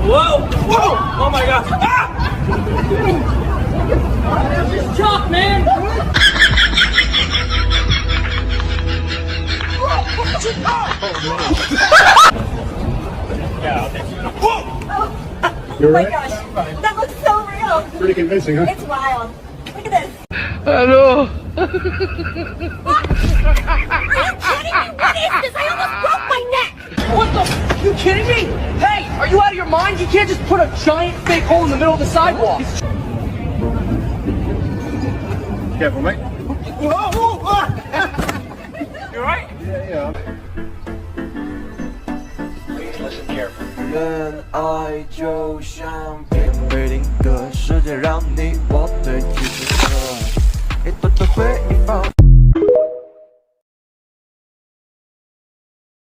Whoa! Whoa! Oh my God! Ah! Just chalk, man! Yeah, okay. Whoa! You're Oh my right. gosh, that looks so real. Pretty convincing, huh? It's wild. Look at this. Hello. Are you kidding me? What is this? I almost broke my neck. What the? You kidding me? Hey, are you out of your mind? You can't just put a giant fake hole in the middle of the sidewalk. Careful, mate. Whoa! Whoa! Ah! You alright? Yeah. Please listen carefully. 愿爱就像冰被定的世界，让你我对